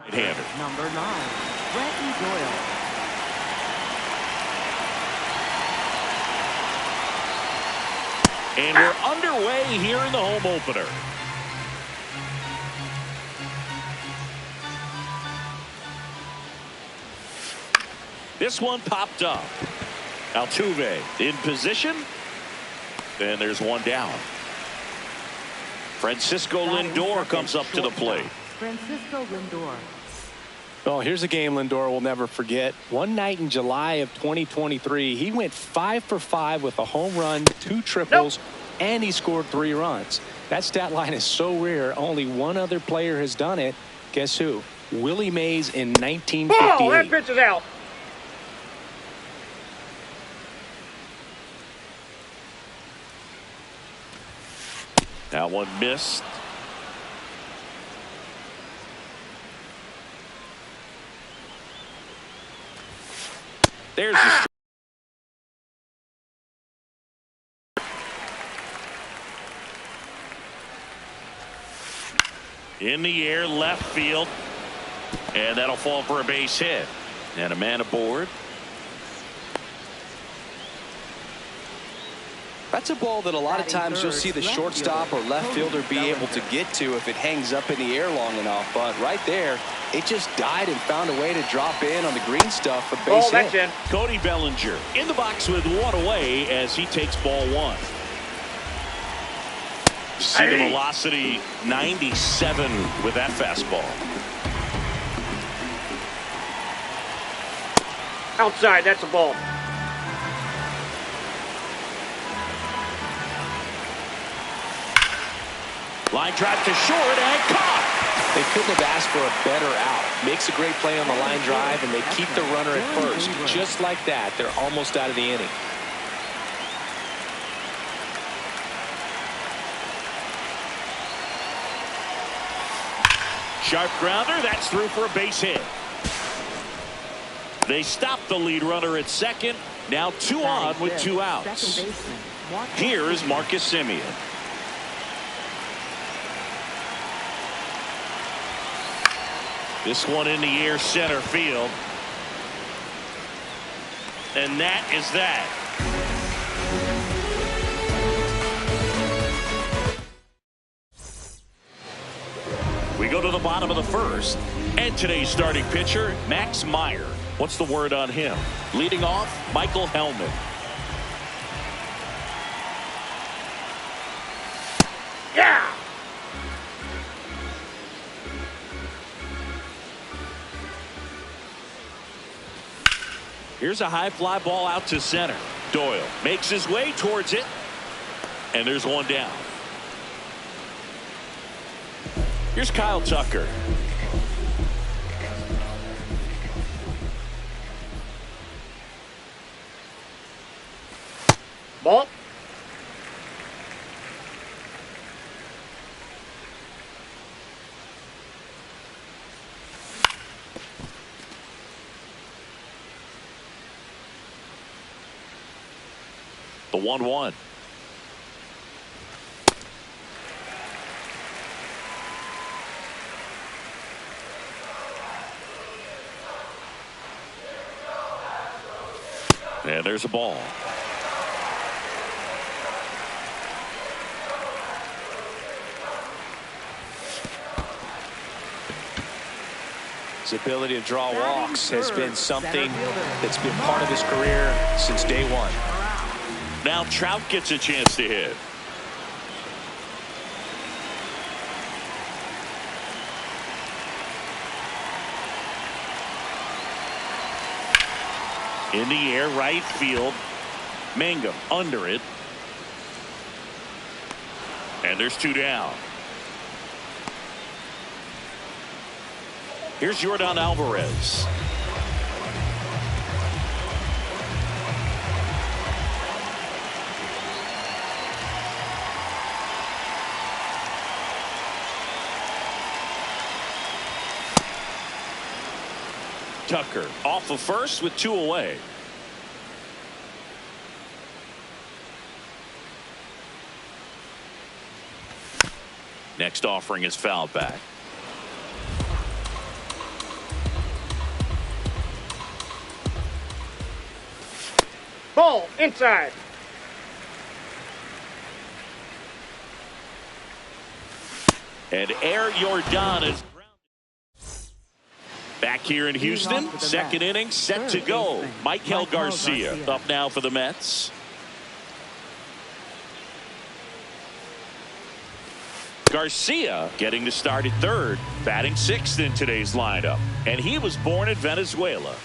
Right-hander. Number 9, Reggie Doyle. And we're underway here in the home opener. This one popped up. Altuve in position. And there's one down. Francisco Lindor comes up to the plate. Francisco Lindor. Well, here's a game Lindor will never forget. One night in July of 2023, he went 5 for 5 with a home run, 2 triples, and he scored 3 runs. That stat line is so rare. Only one other player has done it. Guess who? Willie Mays in 1958. Oh, that pitch is out. That one missed. There's the in the air, left field, and that'll fall for a base hit. And a man aboard. That's a ball that a lot of times you'll see the shortstop or left fielder be able to get to if it hangs up in the air long enough. But right there, it just died and found a way to drop in on the green stuff for base hit. That's in. Cody Bellinger in the box with one away as he takes ball 1. See the velocity 97 with that fastball. Outside, that's a ball. Line drive to short and caught. They couldn't have asked for a better out. Makes a great play on the line drive, and they keep the runner at first. Just like that, they're almost out of the inning. Sharp grounder, that's through for a base hit. They stop the lead runner at second. Now 2 on with 2 outs. Here is Marcus Semien. This one in the air, center field. And that is that. We go to the bottom of the first. And today's starting pitcher, Max Meyer. What's the word on him? Leading off, Michael Hellman. Yeah! Here's a high fly ball out to center. Doyle makes his way towards it. And there's one down. Here's Kyle Tucker. Ball. The 1-1. And there's a ball. His ability to draw walks has been something that's been part of his career since day one. Now Trout gets a chance to hit. In the air, right field. Mangum under it. And there's 2 down. Here's Yordan Alvarez. Tucker off of first with 2 away. Next offering is fouled back. Ball inside. And Air Jordan is back here in Houston. Second inning set to go. Michael Garcia up now for the Mets. Garcia getting to start at third, batting sixth in today's lineup. And he was born in Venezuela.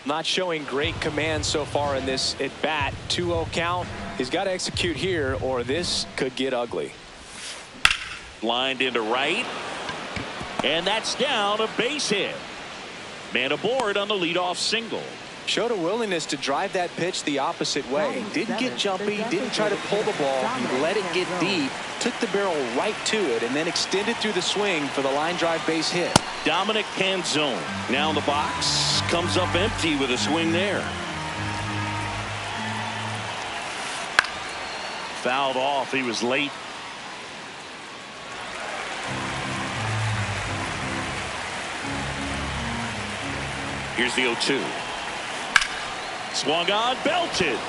Not showing great command so far in this at bat. 2-0 count. He's got to execute here or this could get ugly. Lined into right. And that's down, a base hit. Man aboard on the leadoff single. Showed a willingness to drive that pitch the opposite way. Didn't get jumpy, didn't try to pull the ball. He let it get deep, took the barrel right to it, and then extended through the swing for the line drive base hit. Dominic Canzone now in the box. Comes up empty with a swing there. Fouled off. He was late. Here's the 0-2. Swung on, belted.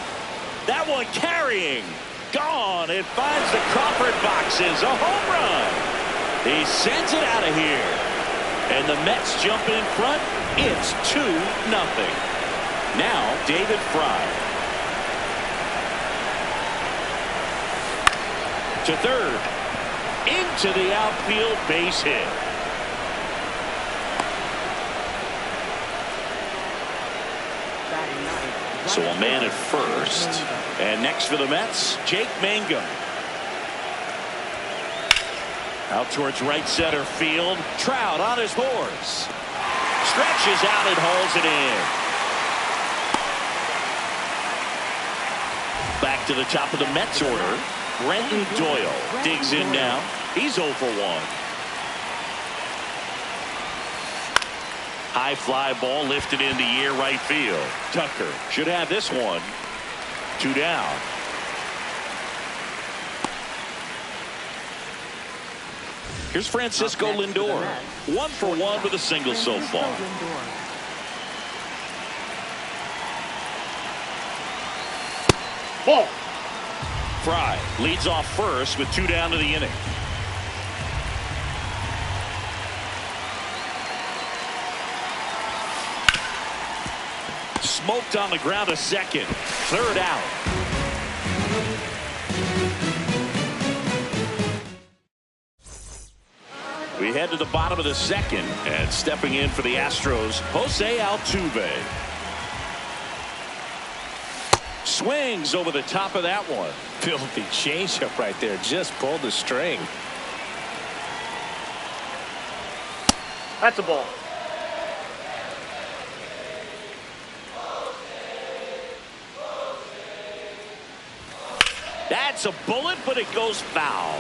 That one carrying. Gone. It finds the Crawford boxes. A home run. He sends it out of here. And the Mets jump in front. It's 2-0. Now David Fry. To third. Into the outfield, base hit. So a man at first. And next for the Mets, Jake Mangum. Out towards right center field. Trout on his horse. Stretches out and hauls it in. Back to the top of the Mets order. Brenton Doyle digs in now. He's 0 for 1. High fly ball lifted into near right field. Tucker should have this one. 2 down. Here's Francisco Lindor. 1 for 1 with a single so far. Ball. Fry leads off first with 2 down to the inning. Smoked on the ground to second. Third out. We head to the bottom of the second, and stepping in for the Astros, Jose Altuve. Swings over the top of that one. Filthy changeup right there. Just pulled the string. That's a ball. That's a bullet, but it goes foul.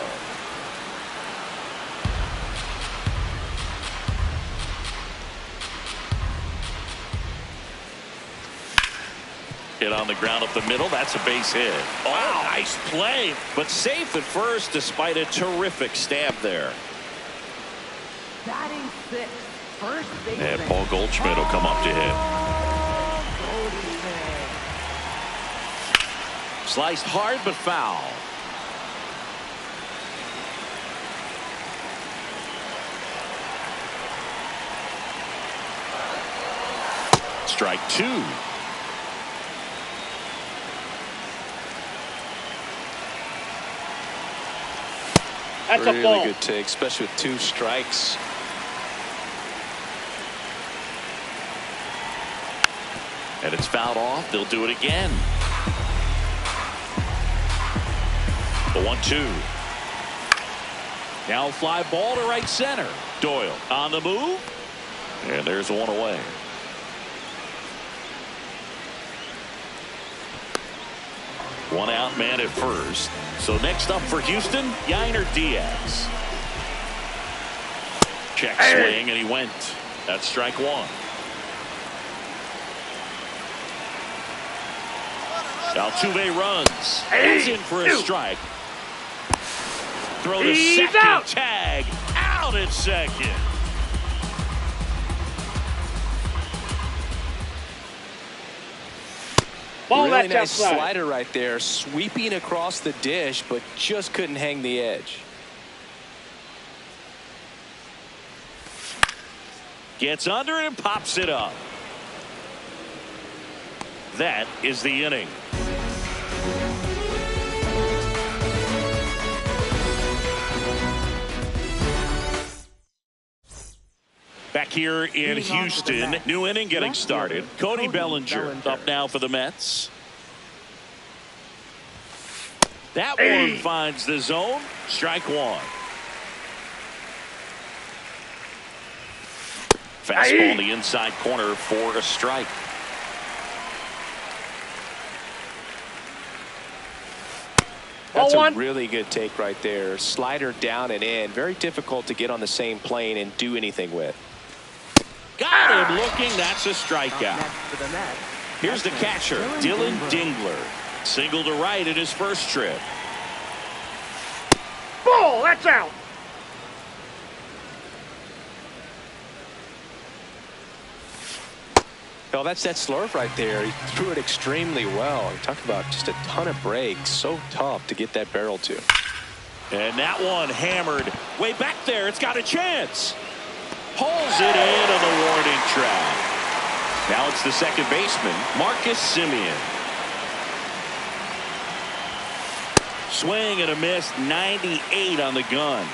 Hit on the ground up the middle. That's a base hit. Oh, nice play. But safe at first despite a terrific stab there. Batting sixth, first baseman. And Paul Goldschmidt will come up to hit. Sliced hard but foul. Strike 2. That's really a ball. Good take, especially with 2 strikes. And it's fouled off. They'll do it again. The 1-2. Now fly ball to right center. Doyle on the move. And there's one away. One out, man at first. So next up for Houston, Yainer Diaz. Check swing, and he went. That's strike 1. Altuve runs. He's in for a strike. Throw to second. Out. Tag. Out at second. Ball, Really that's nice outside. slider right there, sweeping across the dish, but just couldn't hang the edge. Gets under it and pops it up. That is the inning. Back here in Houston, new inning getting started. Cody Bellinger up now for the Mets. That one finds the zone. Strike one. Fastball in the inside corner for a strike. That's a really good take right there. Slider down and in. Very difficult to get on the same plane and do anything with. Got him looking. That's a strikeout. Here's the catcher, Dylan Dingler. Single to right in his first trip. Ball, that's out. Well, that's that slurve right there. He threw it extremely well. You talk about just a ton of breaks. So tough to get that barrel to. And that one hammered way back there. It's got a chance. Pulls it in on the warning track. Now it's the second baseman, Marcus Semien. Swing and a miss, 98 on the gun.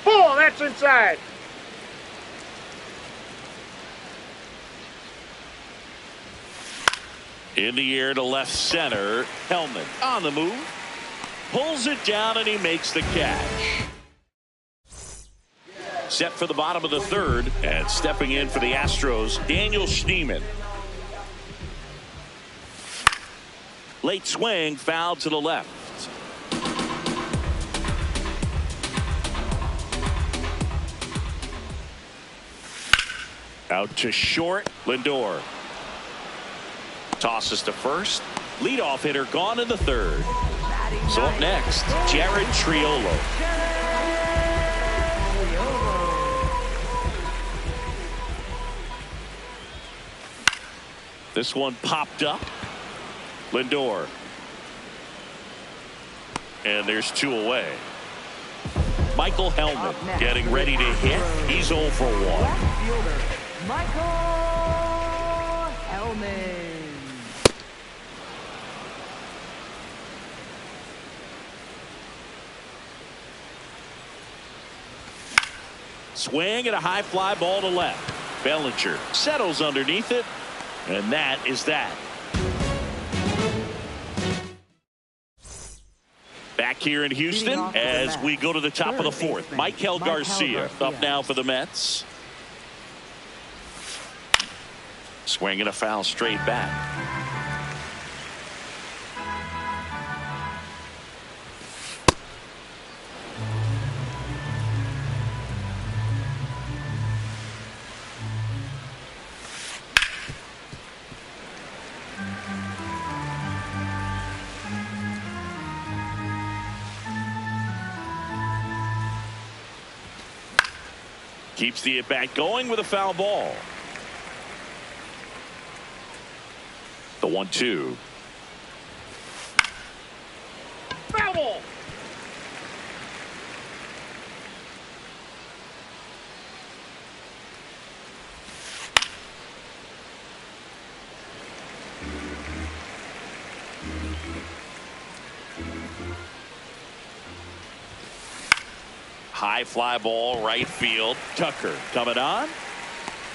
Ball, that's inside. In the air to left center. Hellman on the move. Pulls it down and he makes the catch. Set for the bottom of the third. And stepping in for the Astros, Daniel Schneemann. Late swing, foul to the left. Out to short, Lindor. Tosses to first. Leadoff hitter gone in the third. So up next, Jared Triolo. This one popped up. Lindor. And there's two away. Michael Hellman getting ready to hit. He's 0 for 1. Michael Hellman. Swing and a high fly ball to left. Bellinger settles underneath it. And that is that. Back here in Houston as we go to the top of the fourth. Maikel Garcia up now for the Mets. Swing and a foul straight back. Keeps the at-bat going with a foul ball. The 1-2. Foul ball. High fly ball right field. Tucker coming on.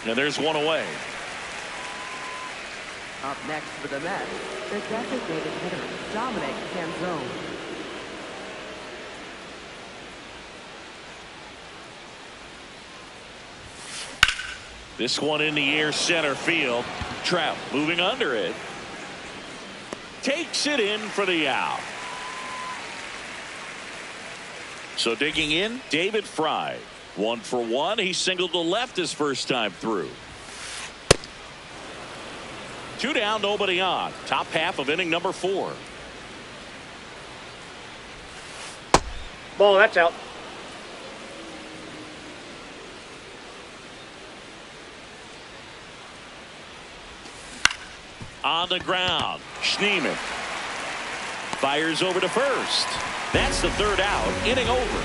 And there's one away. Up next for the Mets, the designated hitter, Dominic Canzone. This one in the air center field. Trout moving under it. Takes it in for the out. So digging in, David Fry. 1 for 1. He singled to left his first time through. 2 down, nobody on. Top half of inning number 4. Ball, that's out. On the ground, Schneemann fires over to first. That's the third out, inning over.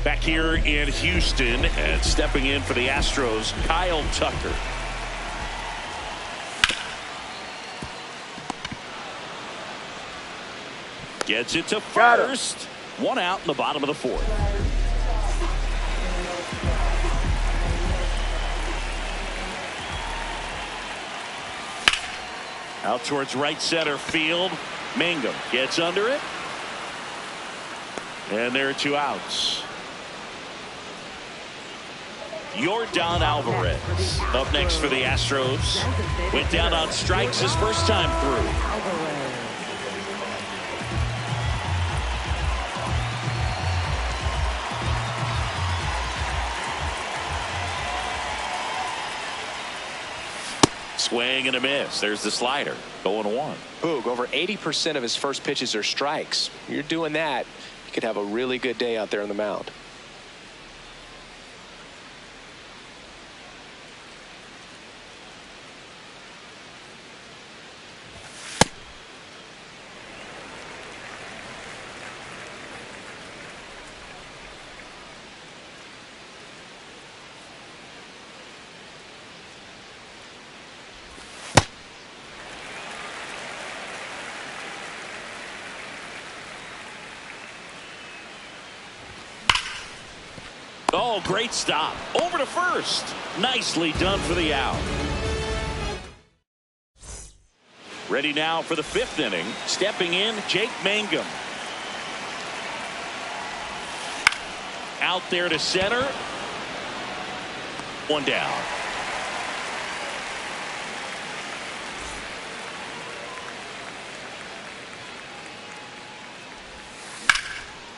Back here in Houston, and stepping in for the Astros, Kyle Tucker. Gets it to first. One out in the bottom of the fourth. Out towards right center field. Mangum gets under it. And there are two outs. Yordan Alvarez up next for the Astros. Went down on strikes his first time through. Swing and a miss. There's the slider. 0-1. Boog, over 80% of his first pitches are strikes. You're doing that, you could have a really good day out there on the mound. Oh, great stop. Over to first. Nicely done for the out. Ready now for the fifth inning. Stepping in, Jake Mangum. Out there to center. One down.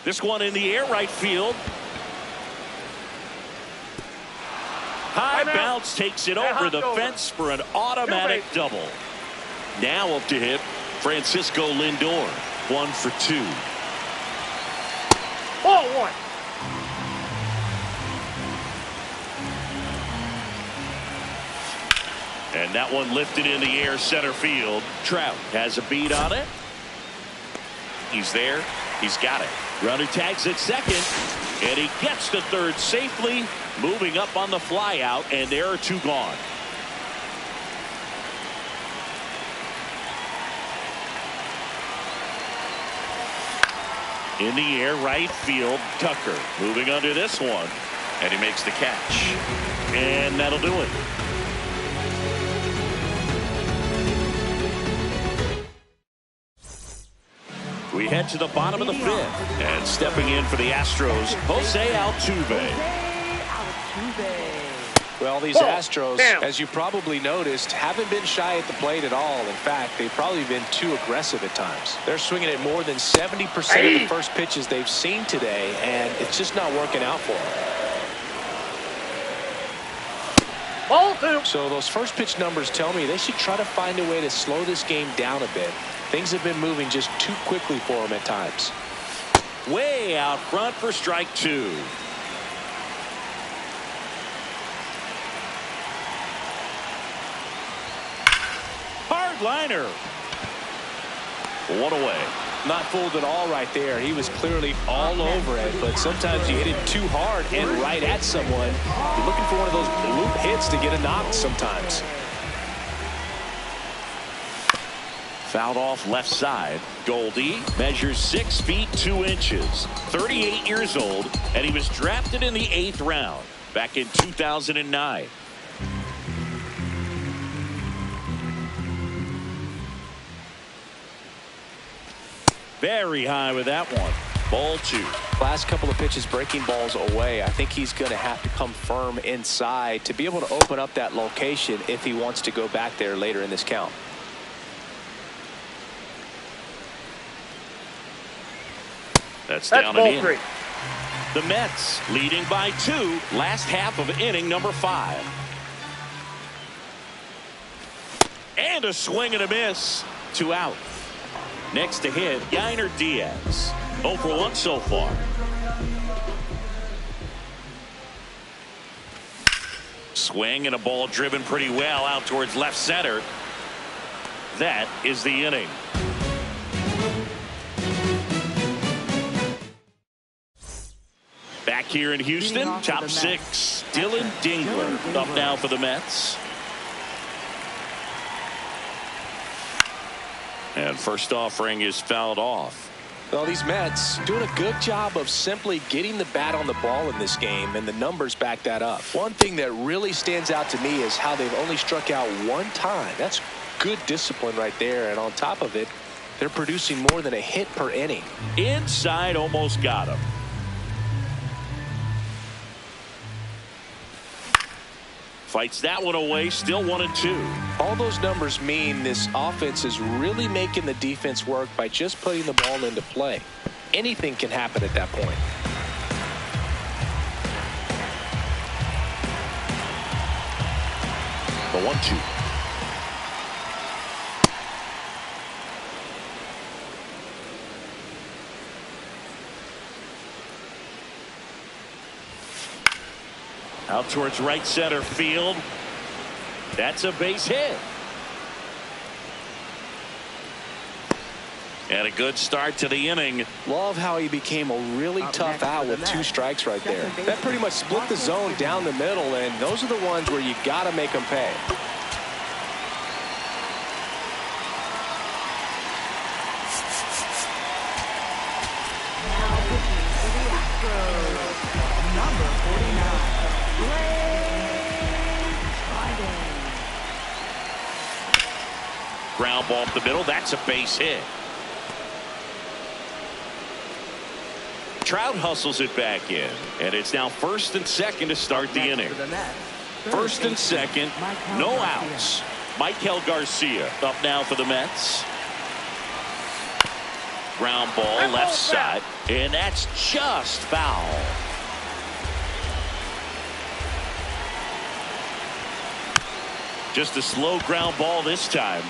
This one in the air, right field. High bounce takes it over the fence for an automatic double. Now up to hit Francisco Lindor. 1 for 2. Ball one. And that one lifted in the air center field. Trout has a beat on it. He's there. He's got it. Runner tags at second. And he gets to third safely. Moving up on the fly out, and there are two gone. In the air, right field, Tucker moving under this one, and he makes the catch. And that'll do it. We head to the bottom of the fifth, and stepping in for the Astros, Jose Altuve. Well, these Astros, as you probably noticed, haven't been shy at the plate at all. In fact, they've probably been too aggressive at times. They're swinging at more than 70% of the first pitches they've seen today, and it's just not working out for them. Ball two. So those first pitch numbers tell me they should try to find a way to slow this game down a bit. Things have been moving just too quickly for them at times. Way out front for strike two. Liner. One away. Not fooled at all right there. He was clearly all over it, but sometimes you hit it too hard and right at someone. You're looking for one of those loop hits to get a knock sometimes. Fouled off left side. Goldie measures 6 feet 2 inches. 38 years old, and he was drafted in the 8th round back in 2009. Very high with that one. Ball two. Last couple of pitches breaking balls away. I think he's going to have to come firm inside to be able to open up that location if he wants to go back there later in this count. That's down ball and in. 3. The Mets leading by 2. Last half of inning number 5. And a swing and a miss. 2 out. Next to hit, Yainer Diaz. 0 for 1 so far. Swing and a ball driven pretty well out towards left center. That is the inning. Back here in Houston, top six, Dylan Dingler up now for the Mets. And first offering is fouled off. Well, these Mets doing a good job of simply getting the bat on the ball in this game, and the numbers back that up. One thing that really stands out to me is how they've only struck out one time. That's good discipline right there, and on top of it, they're producing more than a hit per inning. Inside, almost got him. Fights that one away, still 1-2. All those numbers mean this offense is really making the defense work by just putting the ball into play. Anything can happen at that point. The 1-2. Out towards right center field. That's a base hit. And a good start to the inning. Love how he became a really tough out with 2 strikes right there. That pretty much split the zone down the middle, and those are the ones where you got to make them pay. Ground ball up the middle. That's a base hit. Trout hustles it back in, and it's now first and second to start the inning. First and second, no outs. Michael Garcia up now for the Mets. Ground ball left side, and that's just foul. Just a slow ground ball this time.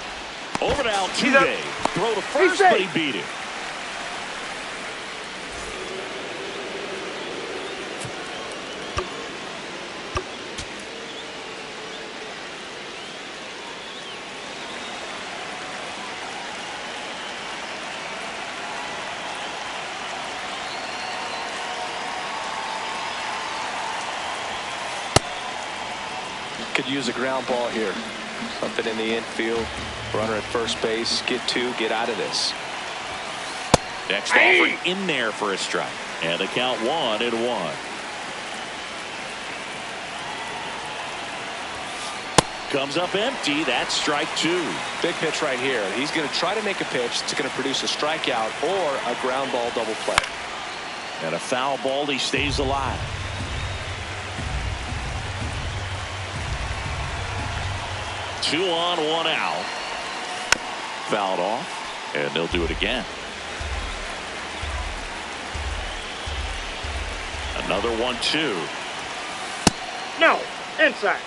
Over to Altuve. Throw to first, but he beat it. Could use a ground ball here. Something in the infield. Runner at first base. Get 2. Get out of this. Next offering in there for a strike. And the count 1-1. Comes up empty. That's strike 2. Big pitch right here. He's going to try to make a pitch that's going to produce a strikeout or a ground ball double play. And a foul ball. He stays alive. Two on, 1 out. Fouled off, and they'll do it again. Another 1-2. No, inside.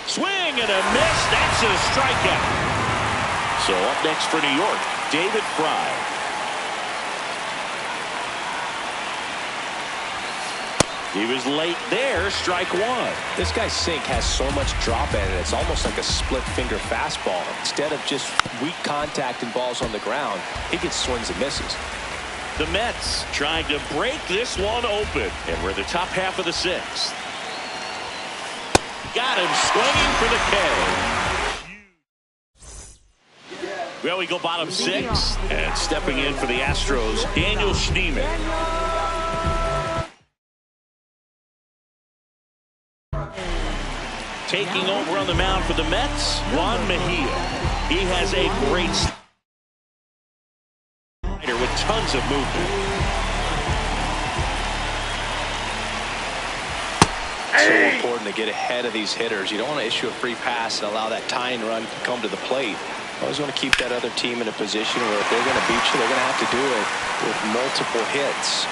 Swing and a miss. That's a strikeout. So up next for New York, David Fry. He was late there, strike 1. This guy's sink has so much drop in it. It's almost like a split finger fastball. Instead of just weak contact and balls on the ground, he gets swings and misses. The Mets trying to break this one open, and we're the top half of the 6th. Got him swinging for the K. Well, we go bottom 6, and stepping in for the Astros, Daniel Schneemann. Taking over on the mound for the Mets, Juan Mejia. He has a great slider with tons of movement. So important to get ahead of these hitters. You don't want to issue a free pass and allow that tying run to come to the plate. You always want to keep that other team in a position where if they're going to beat you, they're going to have to do it with multiple hits.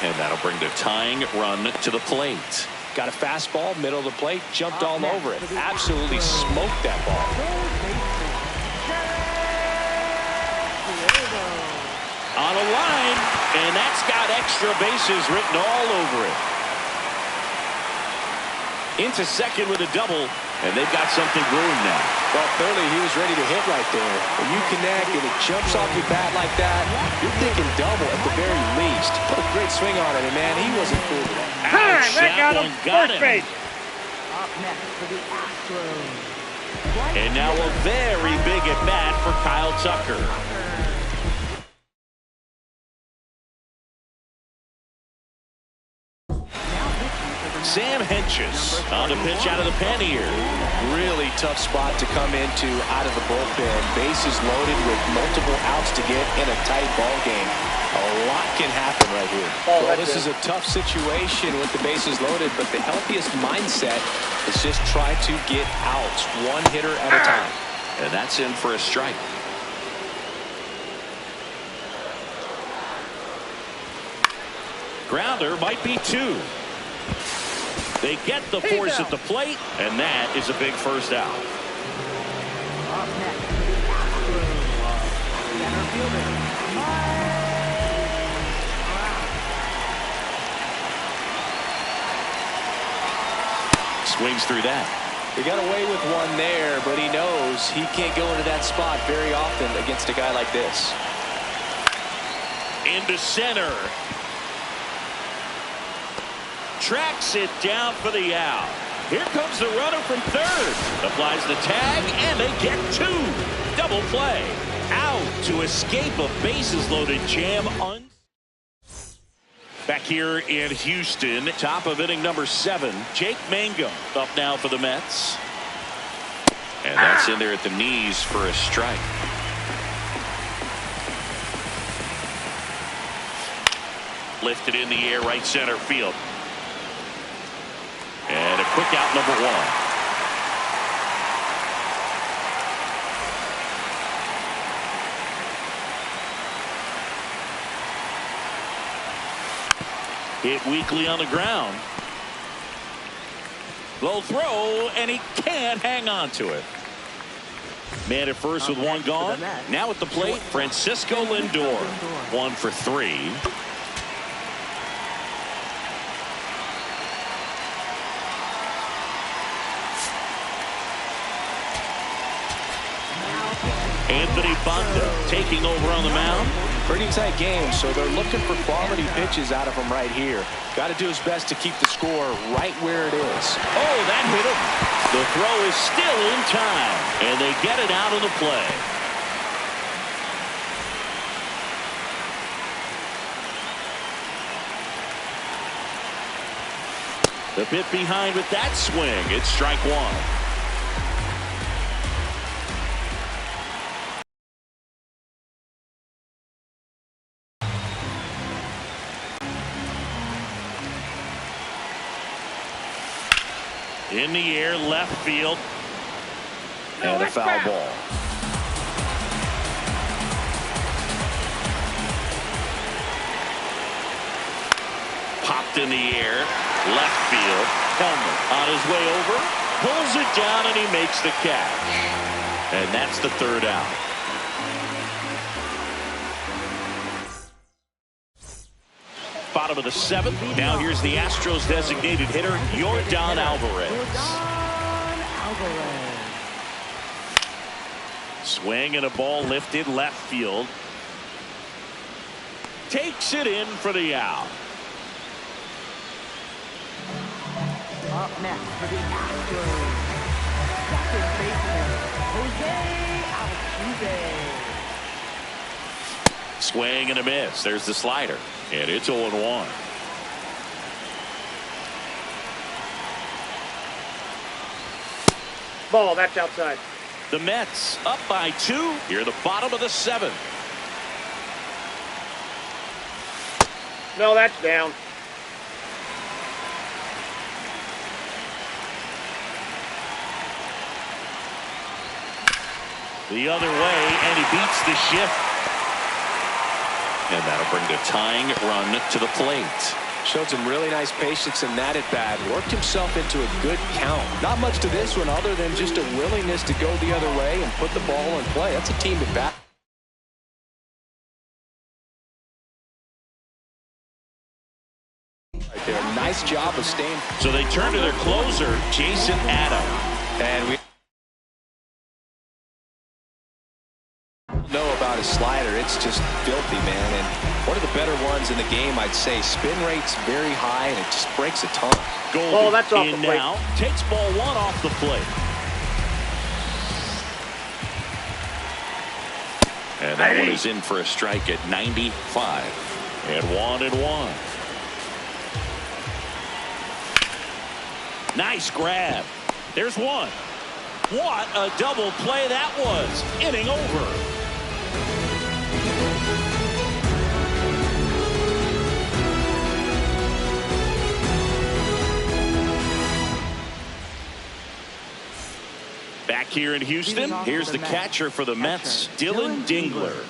And that'll bring the tying run to the plate. Got a fastball, middle of the plate, jumped all over it. Absolutely smoked that ball. On a line, and that's got extra bases written all over it. Into second with a double, and they've got something brewing now. Well, clearly he was ready to hit right there. When you connect and it jumps off your bat like that, you're thinking double at the very least. Put a great swing on it, and man, he wasn't fooled with that. Time! Ouch, That got him. got First him. base. Up next for the Astros. And now a very big at bat for Kyle Tucker. Sam Hentges on the pitch out of the pen here. Really tough spot to come into out of the bullpen. Bases loaded with multiple outs to get in a tight ball game. A lot can happen right here. Well, this is a tough situation with the bases loaded, but the healthiest mindset is just try to get outs, one hitter at a time. And that's in for a strike. Grounder might be two. They get the force at the plate, and that is a big first out. Up next for the Astros. Center fielder. Swings through that. He got away with one there, but he knows he can't go into that spot very often against a guy like this. Into center. Tracks it down for the out. Here comes the runner from third. Applies the tag, and they get two. Double play. Out to escape a bases-loaded jam. Back here in Houston, top of inning number 7. Jake Mangum up now for the Mets. And that's in there at the knees for a strike. Lifted in the air, right center field. And a quick out, number 1. Hit weakly on the ground. Low throw, and he can't hang on to it. Man at first with one gone. Now at the plate, Francisco Lindor. 1 for 3. Anthony Banda taking over on the mound. Pretty tight game, so they're looking for quality pitches out of him right here. Got to do his best to keep the score right where it is. Oh, that hit him. The throw is still in time, and they get it out of the play. The pit behind with that swing. It's strike 1. In the air, left field. And a foul ball. Popped in the air, left field. Helmer on his way over, pulls it down, and he makes the catch. And that's the third out. Bottom of the 7th. Now here's the Astros designated hitter, Yordan Alvarez. Swing and a ball lifted left field. Takes it in for the out. Up next for the Astros. Second baseman, Jose Altuve. Swing and a miss. There's the slider. And it's 0-1. Ball, that's outside. The Mets up by 2 here at the bottom of the 7th. No, that's down. The other way, and he beats the shift. And that'll bring the tying run to the plate. Showed some really nice patience in that at bat. Worked himself into a good count. Not much to this one other than just a willingness to go the other way and put the ball in play. That's a team at bat. of staying. So they turn to their closer, Jason Adam. And we know about his slider. It's just filthy, man. And one of the better ones in the game, I'd say. Spin rate's very high, and it just breaks a ton. Goldie that's off in the plate. now. Takes ball 1 off the plate. And that one is in for a strike at 95. And 1-1. Nice grab. There's one. What a double play that was. Inning over. Back here in Houston, here's the catcher for the Mets, Dylan Dingler.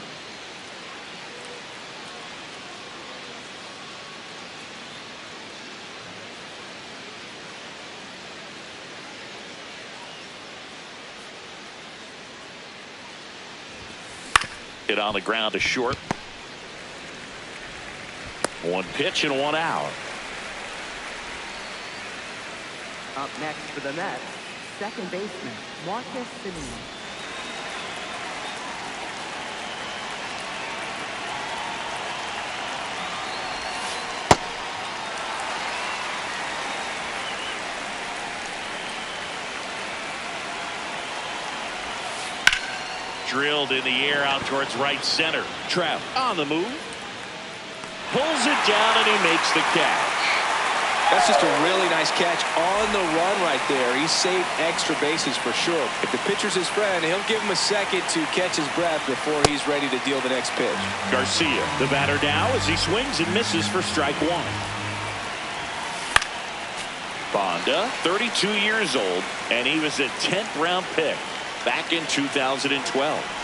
Hit on the ground to short. 1 pitch and 1 out. Up next for the Mets, second baseman, Marcus Semien. Drilled in the air out towards right center. Trout on the move. Pulls it down and he makes the catch. That's just a really nice catch on the run right there. He saved extra bases for sure. If the pitcher's his friend, he'll give him a second to catch his breath before he's ready to deal the next pitch. Garcia, the batter now as he swings and misses for strike 1. Bonda, 32 years old, and he was a 10th round pick back in 2012.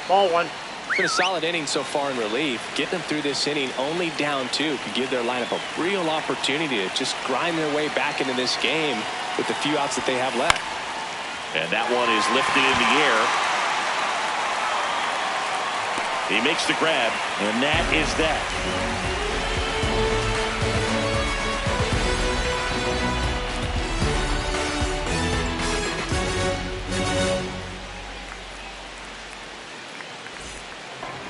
Ball 1. It's been a solid inning so far in relief. Getting them through this inning only down 2 could give their lineup a real opportunity to just grind their way back into this game with the few outs that they have left. And that one is lifted in the air. He makes the grab, and that is that.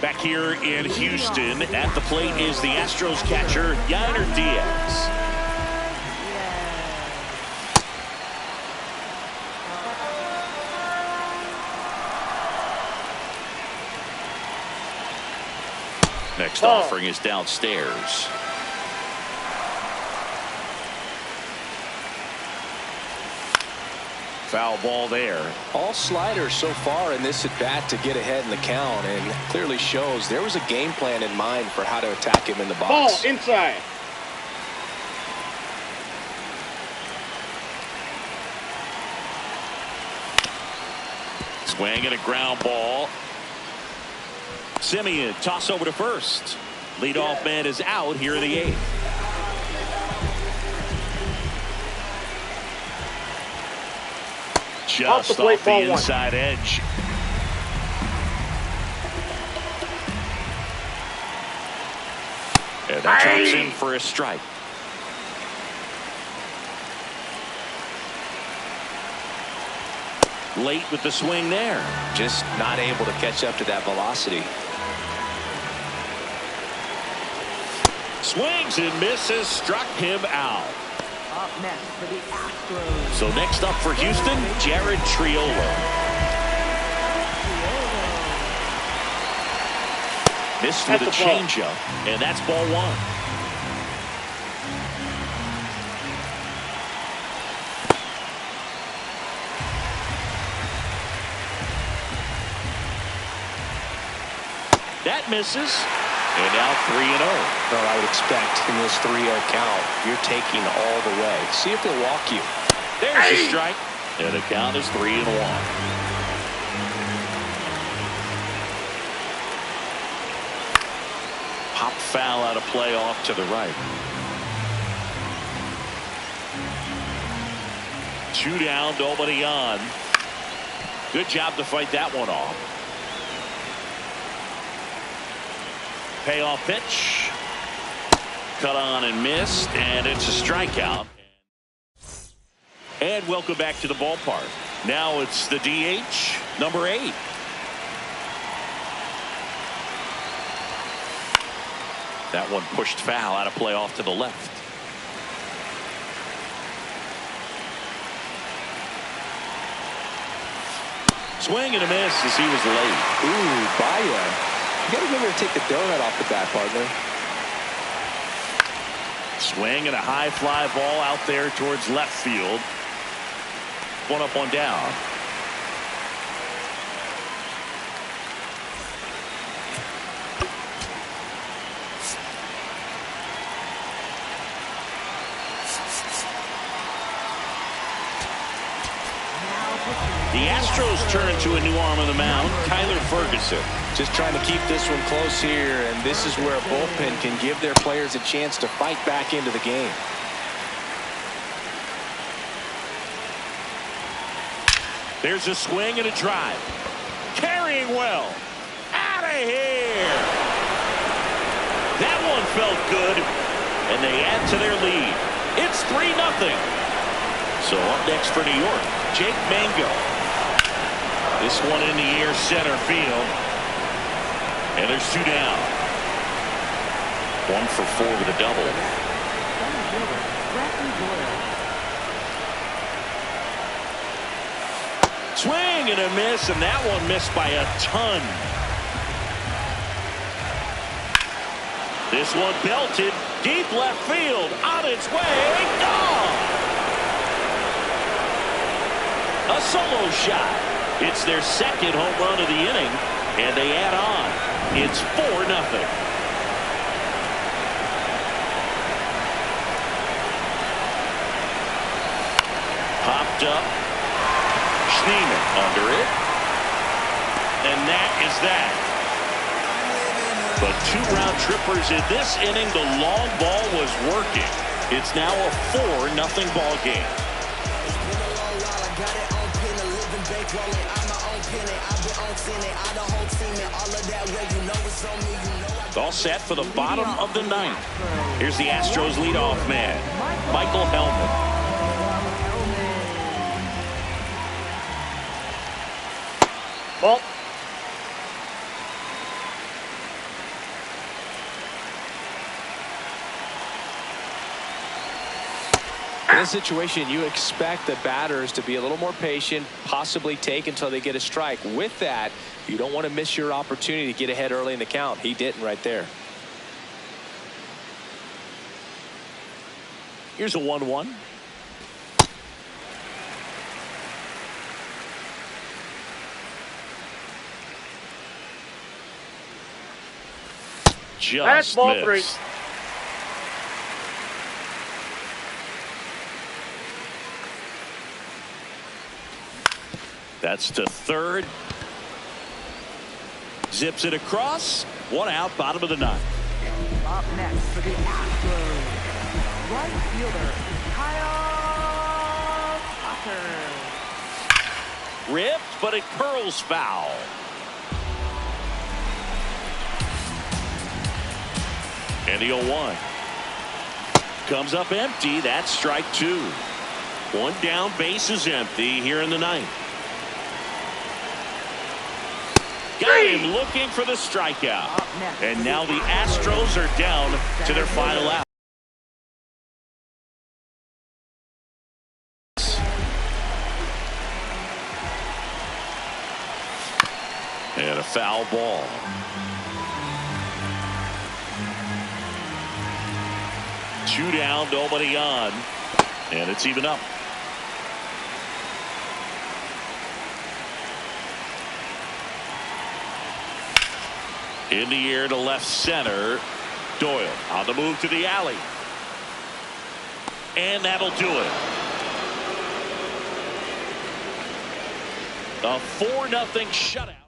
Back here in Houston, at the plate is the Astros catcher, Yainer Diaz. Next offering is downstairs. Foul ball there. All sliders so far in this at bat to get ahead in the count, and clearly shows there was a game plan in mind for how to attack him in the box. Ball inside. Swing and a ground ball. Semien toss over to first. Leadoff man is out here in the 8th. Just off the inside edge. And that comes in for a strike. Late with the swing there. Just not able to catch up to that velocity. Swings and misses, struck him out. Up next for the Astros. So next up for Houston, Jared Triolo. Missed with a changeup, and that's ball 1. That misses. And now 3-0. Well, I would expect in this 3-0 count, you're taking all the way. See if they'll walk you. There's a strike. And the count is 3-1. Pop foul out of play off to the right. 2 down, nobody on. Good job to fight that one off. Payoff pitch. Cut on and missed, and it's a strikeout. And welcome back to the ballpark. Now it's the DH, number 8. That one pushed foul, out of play off to the left. Swing and a miss as he was late. Ooh, Baya. You got to remember to take the donut off the bat, partner. Swing and a high fly ball out there towards left field. One up, one down. The Astros turn to a new arm on the mound, Kyler Ferguson. Just trying to keep this one close here, and this is where a bullpen can give their players a chance to fight back into the game. There's a swing and a drive. Carrying well. Out of here. That one felt good, and they add to their lead. It's 3-0. So up next for New York, Jake Mango. This one in the air center field. And there's 2 down. 1 for 4 with a double. Swing and a miss, and that one missed by a ton. This one belted deep left field, on its way, gone. A solo shot. It's their second home run of the inning, and they add on. It's 4-0. Popped up. Schneemann under it. And that is that. But 2 round trippers in this inning. The long ball was working. It's now a 4-0 ball game. All set for the bottom of the 9th. Here's the Astros leadoff man, Michael Hellman. Ball. In this situation, you expect the batters to be a little more patient, possibly take until they get a strike. With that, you don't want to miss your opportunity to get ahead early in the count. He didn't right there. Here's a 1-1. That's ball missed. 3. That's to third. Zips it across. 1 out, bottom of the 9th. Up next for the Astros, right fielder Kyle Tucker. Ripped, but it curls foul. And the 0-1. Comes up empty. That's strike 2. 1 down, base is empty here in the 9th. Got him looking for the strikeout. And now the Astros are down to their final out. And a foul ball. Two down, nobody on. And it's even up. In the air to left center. Doyle on the move to the alley. And that'll do it. A 4-0 shutout.